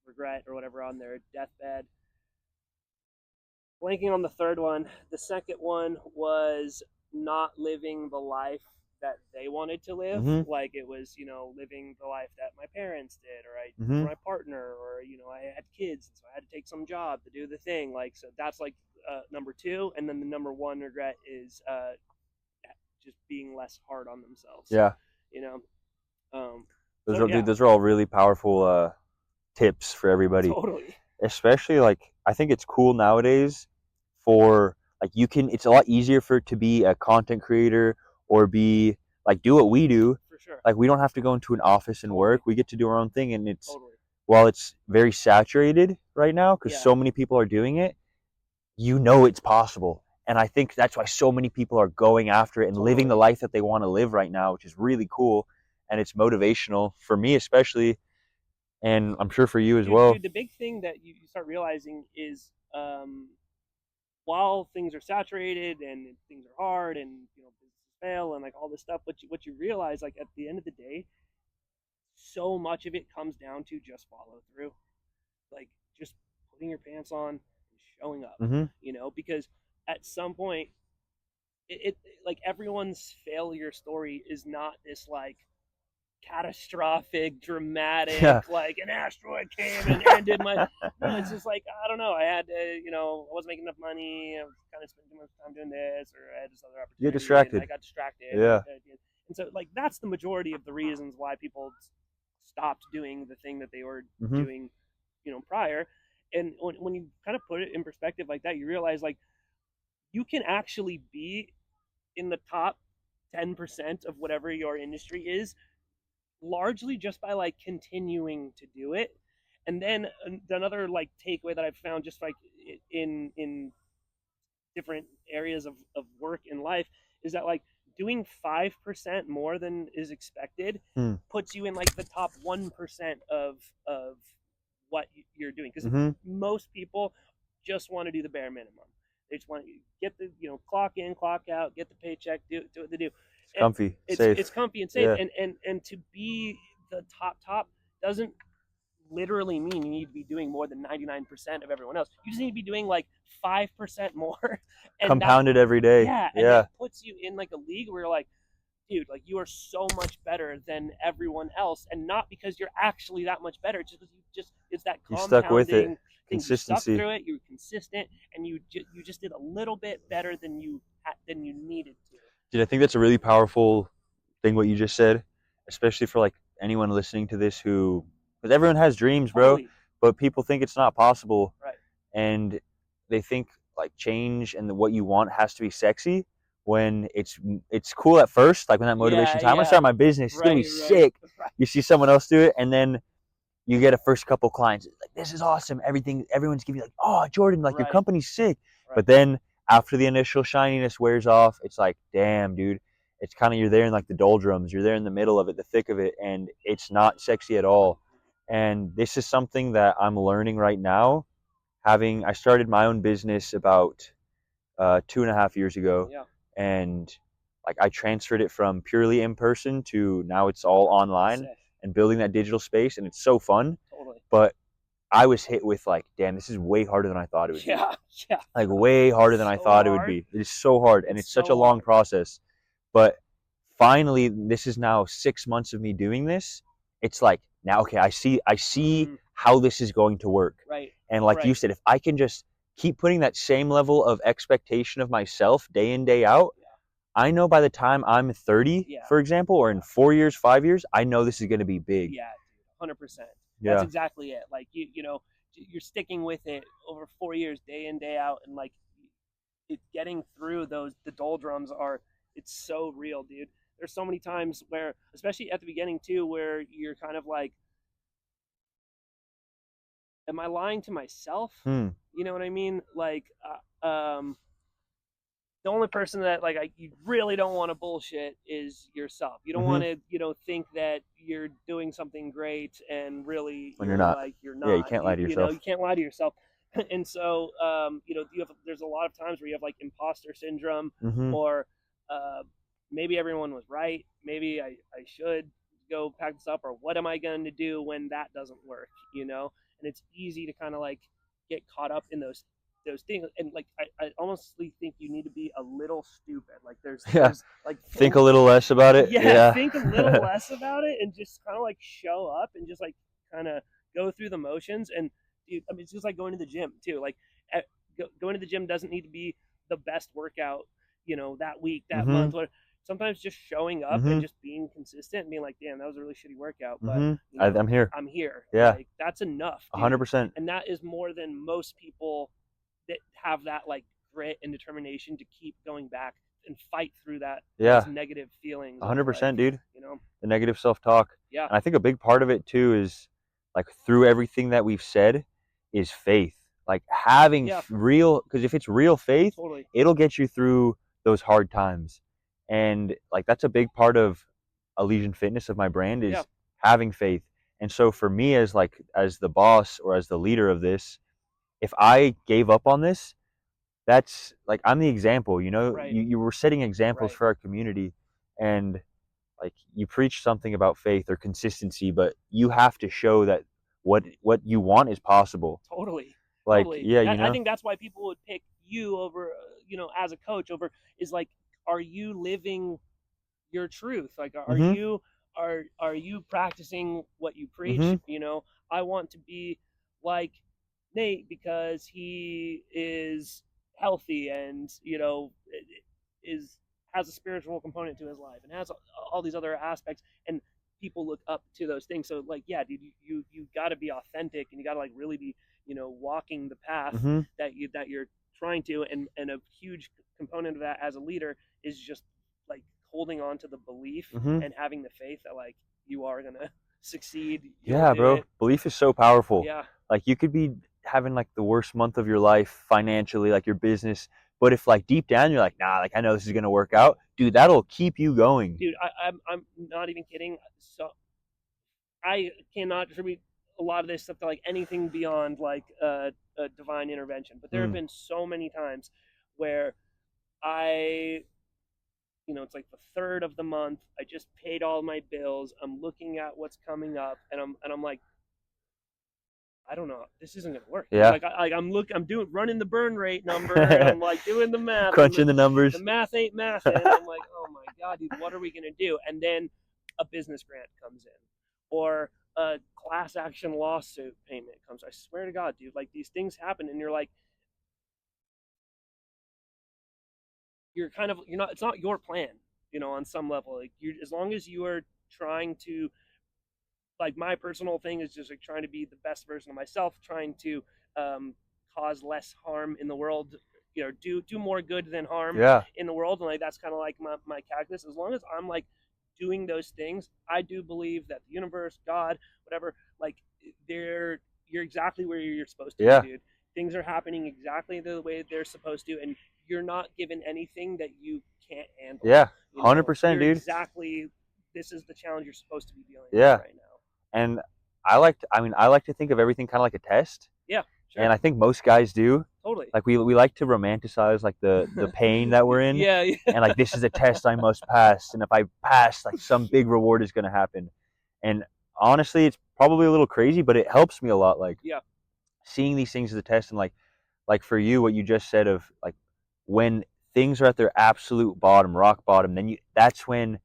regret or whatever on their deathbed. Blanking on the third one. The second one was not living the life that they wanted to live. Mm-hmm. Like it was, you know, living the life that my parents did, or Mm-hmm. or my partner, or you know, I had kids, so I had to take some job to do the thing. Like, so that's like number 2, and then the number 1 regret is just being less hard on themselves. Yeah. You know. Dude, those are all really powerful tips for everybody. Totally. Especially like, I think it's cool nowadays for like, it's a lot easier for it to be a content creator or be like, do what we do. For sure. Like, we don't have to go into an office and work. We get to do our own thing, and it's while it's very saturated right now because so many people are doing it, you know it's possible. And I think that's why so many people are going after it and living the life that they want to live right now, which is really cool. And it's motivational for me especially, and I'm sure for you as well. Dude, the big thing that you start realizing is while things are saturated and things are hard and you know businesses fail and like all this stuff, what you realize, like at the end of the day, so much of it comes down to just follow through, like just putting your pants on and showing up. Mm-hmm. You know, because at some point, it like everyone's failure story is not this like catastrophic, dramatic, like an asteroid came and ended my. No, it's just like, I don't know. I had to, you know, I wasn't making enough money. I was kind of spending too much time doing this, or I had this other opportunity. You're distracted. I got distracted. Yeah. And so, like, that's the majority of the reasons why people stopped doing the thing that they were doing, you know, prior. And when you kind of put it in perspective like that, you realize like you can actually be in the top 10% of whatever your industry is, largely just by like continuing to do it. And then another like takeaway that I've found just like in different areas of work in life is that like doing 5% more than is expected puts you in like the top 1% of what you're doing, because most people just want to do the bare minimum. They just want to get the, you know, clock in, clock out, get the paycheck, do what they do. It's comfy, safe. It's comfy and safe. Yeah. And to be the top doesn't literally mean you need to be doing more than 99% of everyone else. You just need to be doing like 5% more. And compounded every day. Yeah. And that puts you in like a league where you're like, dude, like you are so much better than everyone else, and not because you're actually that much better, just because it's that compounding. You stuck with it. Consistency. You stuck through it. You were consistent, and you just did a little bit better than you needed to. Dude, I think that's a really powerful thing what you just said, especially for like anyone listening to this because everyone has dreams, bro, but people think it's not possible, right? And they think like change and what you want has to be sexy. When it's cool at first, like when that motivation time, I'm gonna start my business, it's gonna be sick. You see someone else do it, and then you get a first couple clients, like, this is awesome. Everyone's giving you like, oh, Jordan, like your company's sick. But then after the initial shininess wears off, it's like, damn, dude, it's kind of, you're there in like the doldrums, you're there in the middle of it, the thick of it, and it's not sexy at all. And this is something that I'm learning right now. I started my own business about 2.5 years ago. Yeah. And like I transferred it from purely in person to now it's all online and building that digital space, and it's so fun. Totally. But I was hit with like, damn, this is way harder than I thought it would be. Yeah. Like way harder than I thought it would be. It is so hard, and it's such a long process. But finally, this is now 6 months of me doing this. It's like, now, okay, I see how this is going to work. Right. And like you said, if I can just keep putting that same level of expectation of myself day in, day out, I know by the time I'm 30, for example, or in 4 years, 5 years, I know this is going to be big. Yeah, 100%. That's exactly it. Like you know, you're sticking with it over 4 years, day in, day out, and like getting through the doldrums it's so real, dude. There's so many times where, especially at the beginning too, where you're kind of like, am I lying to myself? You know what I mean? Like, the only person that like you really don't want to bullshit is yourself. You don't want to think that you're doing something great and really when you're not. Like you're not. Yeah, you can't lie to yourself. You can't lie to yourself. And so there's a lot of times where you have like imposter syndrome, or maybe everyone was right. Maybe I should go pack this up, or what am I going to do when that doesn't work? And it's easy to kind of like get caught up in those things, and like I honestly think you need to be a little stupid. Like there's like think a little less about it. Yeah, think a little less about it, and just kind of like show up and just like kind of go through the motions. And dude, I mean, it's just like going to the gym too. Like going to the gym doesn't need to be the best workout, that week, that month. Sometimes just showing up and just being consistent and being like, damn, that was a really shitty workout, but I'm here. I'm here. Yeah, like, that's enough. 100%. And that is more than most people that have that like grit and determination to keep going back and fight through that those negative feelings. 100%, like, dude. The negative self-talk. Yeah. And I think a big part of it too is like through everything that we've said is faith. Like having real, because if it's real faith, it'll get you through those hard times. And like that's a big part of Elysian Fitness, of my brand, is having faith. And so for me as the boss or as the leader of this, if I gave up on this, that's like I'm the example, you were setting examples for our community, and like you preach something about faith or consistency, but you have to show that what you want is possible. Totally. Like totally. yeah, I think that's why people would pick you over, as a coach over, is like, are you living your truth? Like, are you practicing what you preach? I want to be like Nate because he is healthy and has a spiritual component to his life and has all these other aspects, and people look up to those things. So like, yeah, dude, you got to be authentic, and you got to like really be walking the path that you're trying to, and a huge component of that as a leader is just like holding on to the belief and having the faith that like you are gonna succeed. Yeah, bro. Belief is so powerful. Yeah. Like you could be having like the worst month of your life financially, like your business, but if like deep down you're like, nah, like I know this is gonna work out, dude, that'll keep you going. Dude, I'm not even kidding. So I cannot attribute a lot of this stuff to like anything beyond like a divine intervention, but there have been so many times where it's like the third of the month, I just paid all my bills, I'm looking at what's coming up, and I'm like, I don't know, this isn't gonna work. Yeah. I'm running the burn rate number, and I'm like doing the math, crunching the numbers. The math ain't math, and I'm like, oh my god, dude, what are we gonna do? And then a business grant comes in, or a class action lawsuit payment comes. I swear to God, dude, like these things happen, and you're like, you're not, it's not your plan, on some level. Like as long as you are trying to, like my personal thing is just like trying to be the best version of myself, trying to cause less harm in the world, do more good than harm in the world. And like, that's kind of like my calculus. As long as I'm like doing those things, I do believe that the universe, God, whatever, like you're exactly where you're supposed to be, dude. Things are happening exactly the way they're supposed to, and you're not given anything that you can't handle. Yeah, 100%, dude. Exactly. This is the challenge you're supposed to be dealing with right now. And I like to think of everything kind of like a test. Yeah, sure. And I think most guys do. Totally. Like we like to romanticize like the pain that we're in. Yeah. And like, this is a test I must pass, and if I pass, like some big reward is going to happen. And honestly, it's probably a little crazy, but it helps me a lot. Like seeing these things as a test, and like for you, what you just said of like when things are at their absolute bottom, rock bottom, then that's when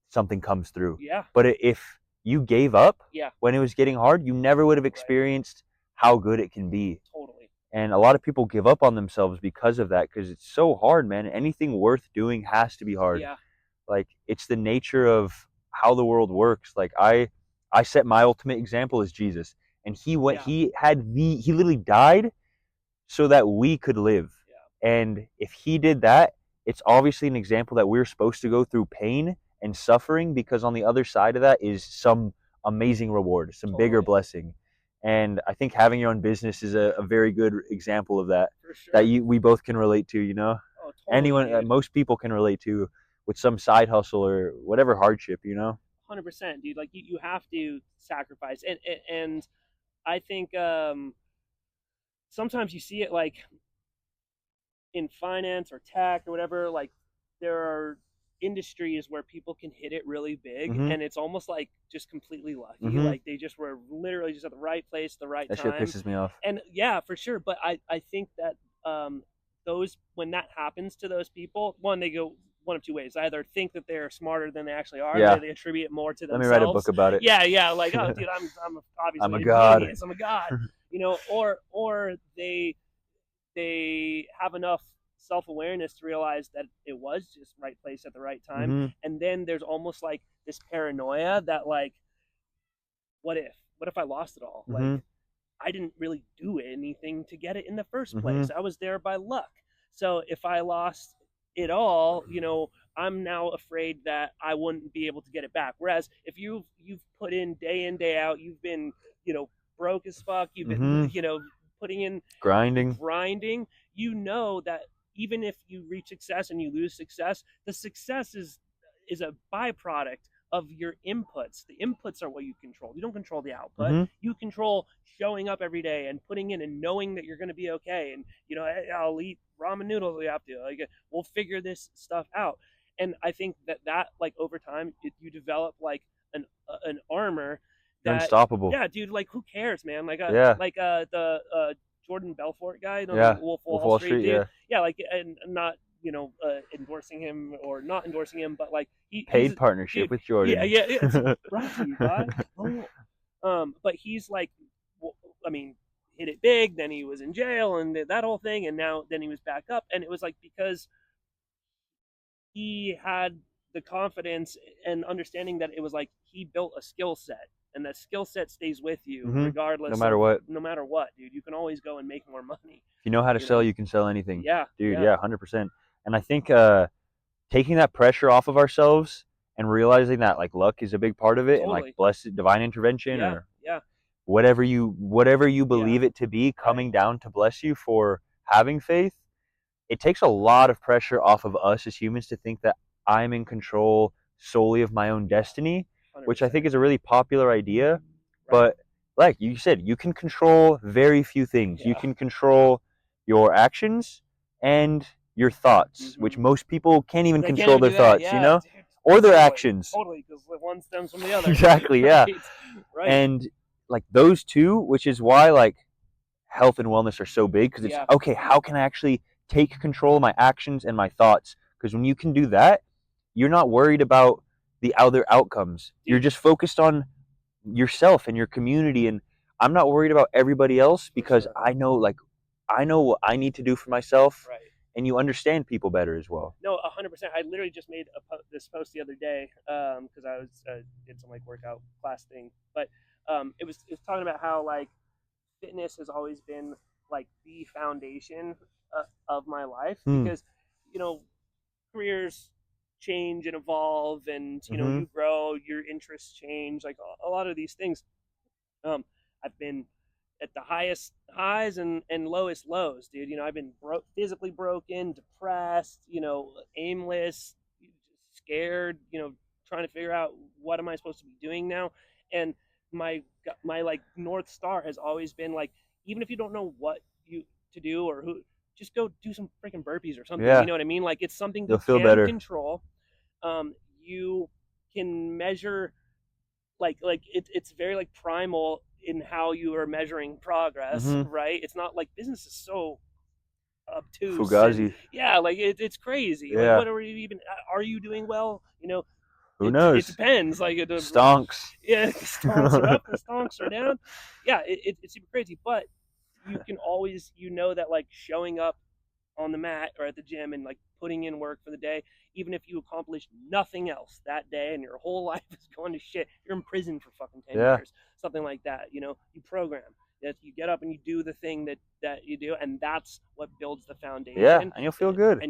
something comes through. Yeah. But if you gave up when it was getting hard, you never would have experienced how good it can be. Totally. And a lot of people give up on themselves because of that, because it's so hard, man. Anything worth doing has to be hard. Yeah. Like it's the nature of how the world works. Like I set my ultimate example as Jesus, and he literally died so that we could live. Yeah. And if he did that, it's obviously an example that we're supposed to go through pain and suffering, because on the other side of that is some amazing reward, some bigger blessing. And I think having your own business is a very good example of that. For sure. That we both can relate to, you know? Oh, totally, anyone, most people can relate to with some side hustle or whatever hardship, you know? 100%, dude. Like you have to sacrifice. And I think sometimes you see it like in finance or tech or whatever, like there are industries where people can hit it really big, and it's almost like just completely lucky. Like they just were literally just at the right place at the right time. That shit pisses me off. And yeah, for sure. But I think that those, when that happens to those people, one, they go one of two ways. Either think that they're smarter than they actually are, or they attribute it more to themselves. Let me write a book about it. Yeah, like, oh dude, I'm obviously I'm a god. genius. I'm a god. You know, or they have enough self-awareness to realize that it was just right place at the right time. And then there's almost like this paranoia that like, what if I lost it all? Like I didn't really do anything to get it in the first place. I was there by luck. So if I lost it all, you know, I'm now afraid that I wouldn't be able to get it back. Whereas if you've put in, day out, you've been, you know, broke as fuck, you've been, you know, putting in grinding, you know that even if you reach success and you lose success, the success is a byproduct of your inputs. The inputs are what you control. You don't control the output. You control showing up every day and putting in and knowing that you're going to be okay. And, you know, I'll eat ramen noodles if we have to. Like, we'll figure this stuff out. And I think that like over time, you develop like an armor that, unstoppable. Yeah, dude. Like, who cares, man? Like, the Jordan Belfort guy, Wolf of Wall Street, yeah, like, and not, you know, endorsing him or not endorsing him, but like paid partnership with Jordan. Yeah, it's brought to you by. But he's like, I mean, hit it big. Then he was in jail and that whole thing, and then he was back up, and it was like because he had the confidence and understanding that it was like he built a skill set. And that skill set stays with you regardless. No matter what, dude. You can always go and make more money. If you know how to sell, you can sell anything. Yeah, dude. Yeah, 100%. And I think taking that pressure off of ourselves and realizing that like luck is a big part of it, and like blessed divine intervention or whatever you believe it to be, coming down to bless you for having faith. It takes a lot of pressure off of us as humans to think that I'm in control solely of my own destiny. 100%. Which I think is a really popular idea, but like you said, you can control very few things. You can control your actions and your thoughts, which most people can't even control their thoughts, you know, or their actions. Totally, because one stems from the other. Exactly, yeah. Right. And like those two, which is why like health and wellness are so big, because it's okay, how can I actually take control of my actions and my thoughts? Because when you can do that, you're not worried about the other outcomes. You're just focused on yourself and your community, and I'm not worried about everybody else because I know what I need to do for myself. Right. And you understand people better as well. No, 100%. I literally just made this post the other day because I was did some like workout class thing, but it was talking about how like fitness has always been like the foundation of my life because, you know, careers change and evolve, and you know, you grow, your interests change, like a lot of these things. I've been at the highest highs and lowest lows, dude. You know, I've been physically broken, depressed, you know, aimless, scared, you know, trying to figure out what am I supposed to be doing now. And my like North Star has always been like, even if you don't know what you to do or who, just go do some freaking burpees or something. You know what I mean? Like, it's something that you can control. You can measure, like it's very like primal in how you are measuring progress, right? It's not like business is so obtuse. Fugazi. Like it's crazy. Like, what are you doing well? You know, who knows? It depends. Like stonks. Yeah, stonks are up, the stonks are down. Yeah, it's super crazy, but you can always, you know, that like showing up on the mat or at the gym and like putting in work for the day, even if you accomplish nothing else that day and your whole life is going to shit, you're in prison for fucking 10 years, something like that. You know, you program that, you get up and you do the thing that you do, and that's what builds the foundation. Yeah, and you'll feel good.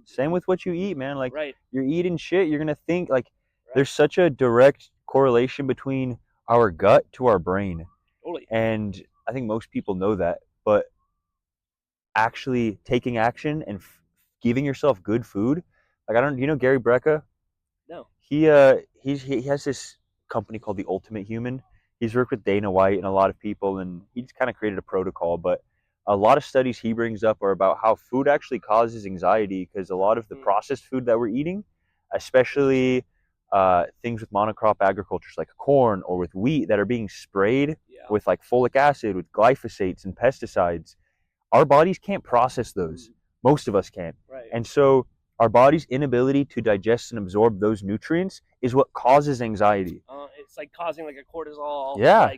Same with what you eat, man. Like, you're eating shit, you're gonna think like there's such a direct correlation between our gut to our brain. Totally. And I think most people know that, but actually taking action and giving yourself good food. Like, you know Gary Brecka? No. He has this company called The Ultimate Human. He's worked with Dana White and a lot of people, and he's kind of created a protocol. But a lot of studies he brings up are about how food actually causes anxiety, because a lot of the processed food that we're eating, especially things with monocrop agricultures like corn or with wheat that are being sprayed with like folic acid, with glyphosates and pesticides, our bodies can't process those. Most of us can't. Right. And so our body's inability to digest and absorb those nutrients is what causes anxiety. It's like causing like a cortisol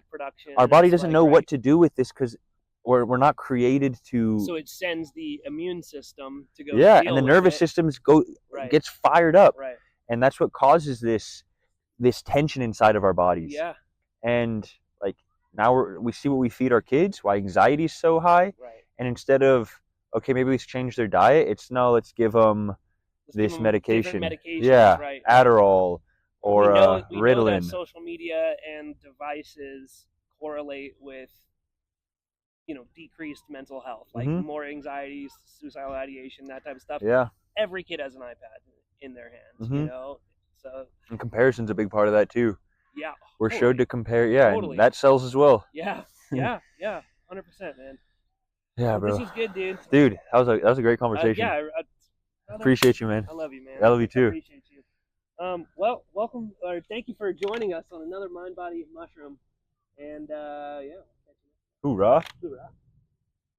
production. Our body doesn't know what to do with this because we're not created to. So it sends the immune system to go. Yeah, and the nervous system gets fired up. Right. And that's what causes this tension inside of our bodies. Yeah. And like now we see what we feed our kids, why anxiety is so high. Right. And instead of, okay, maybe let's change their diet, it's no, let's give them this medication. Yeah, right. Adderall or we Ritalin. Know that social media and devices correlate with, decreased mental health, like more anxiety, suicidal ideation, that type of stuff. Yeah. Every kid has an iPad in their hands, so. And comparison's a big part of that too. Yeah. We're showed to compare, and that sells as well. Yeah. 100%, man. Yeah, bro. This was good, dude. Dude, that was a great conversation. Appreciate you, man. I love you, man. I love you too. I appreciate you. Well, welcome, or thank you for joining us on another Mind Body Mushroom. And yeah. Hoorah. Hoorah.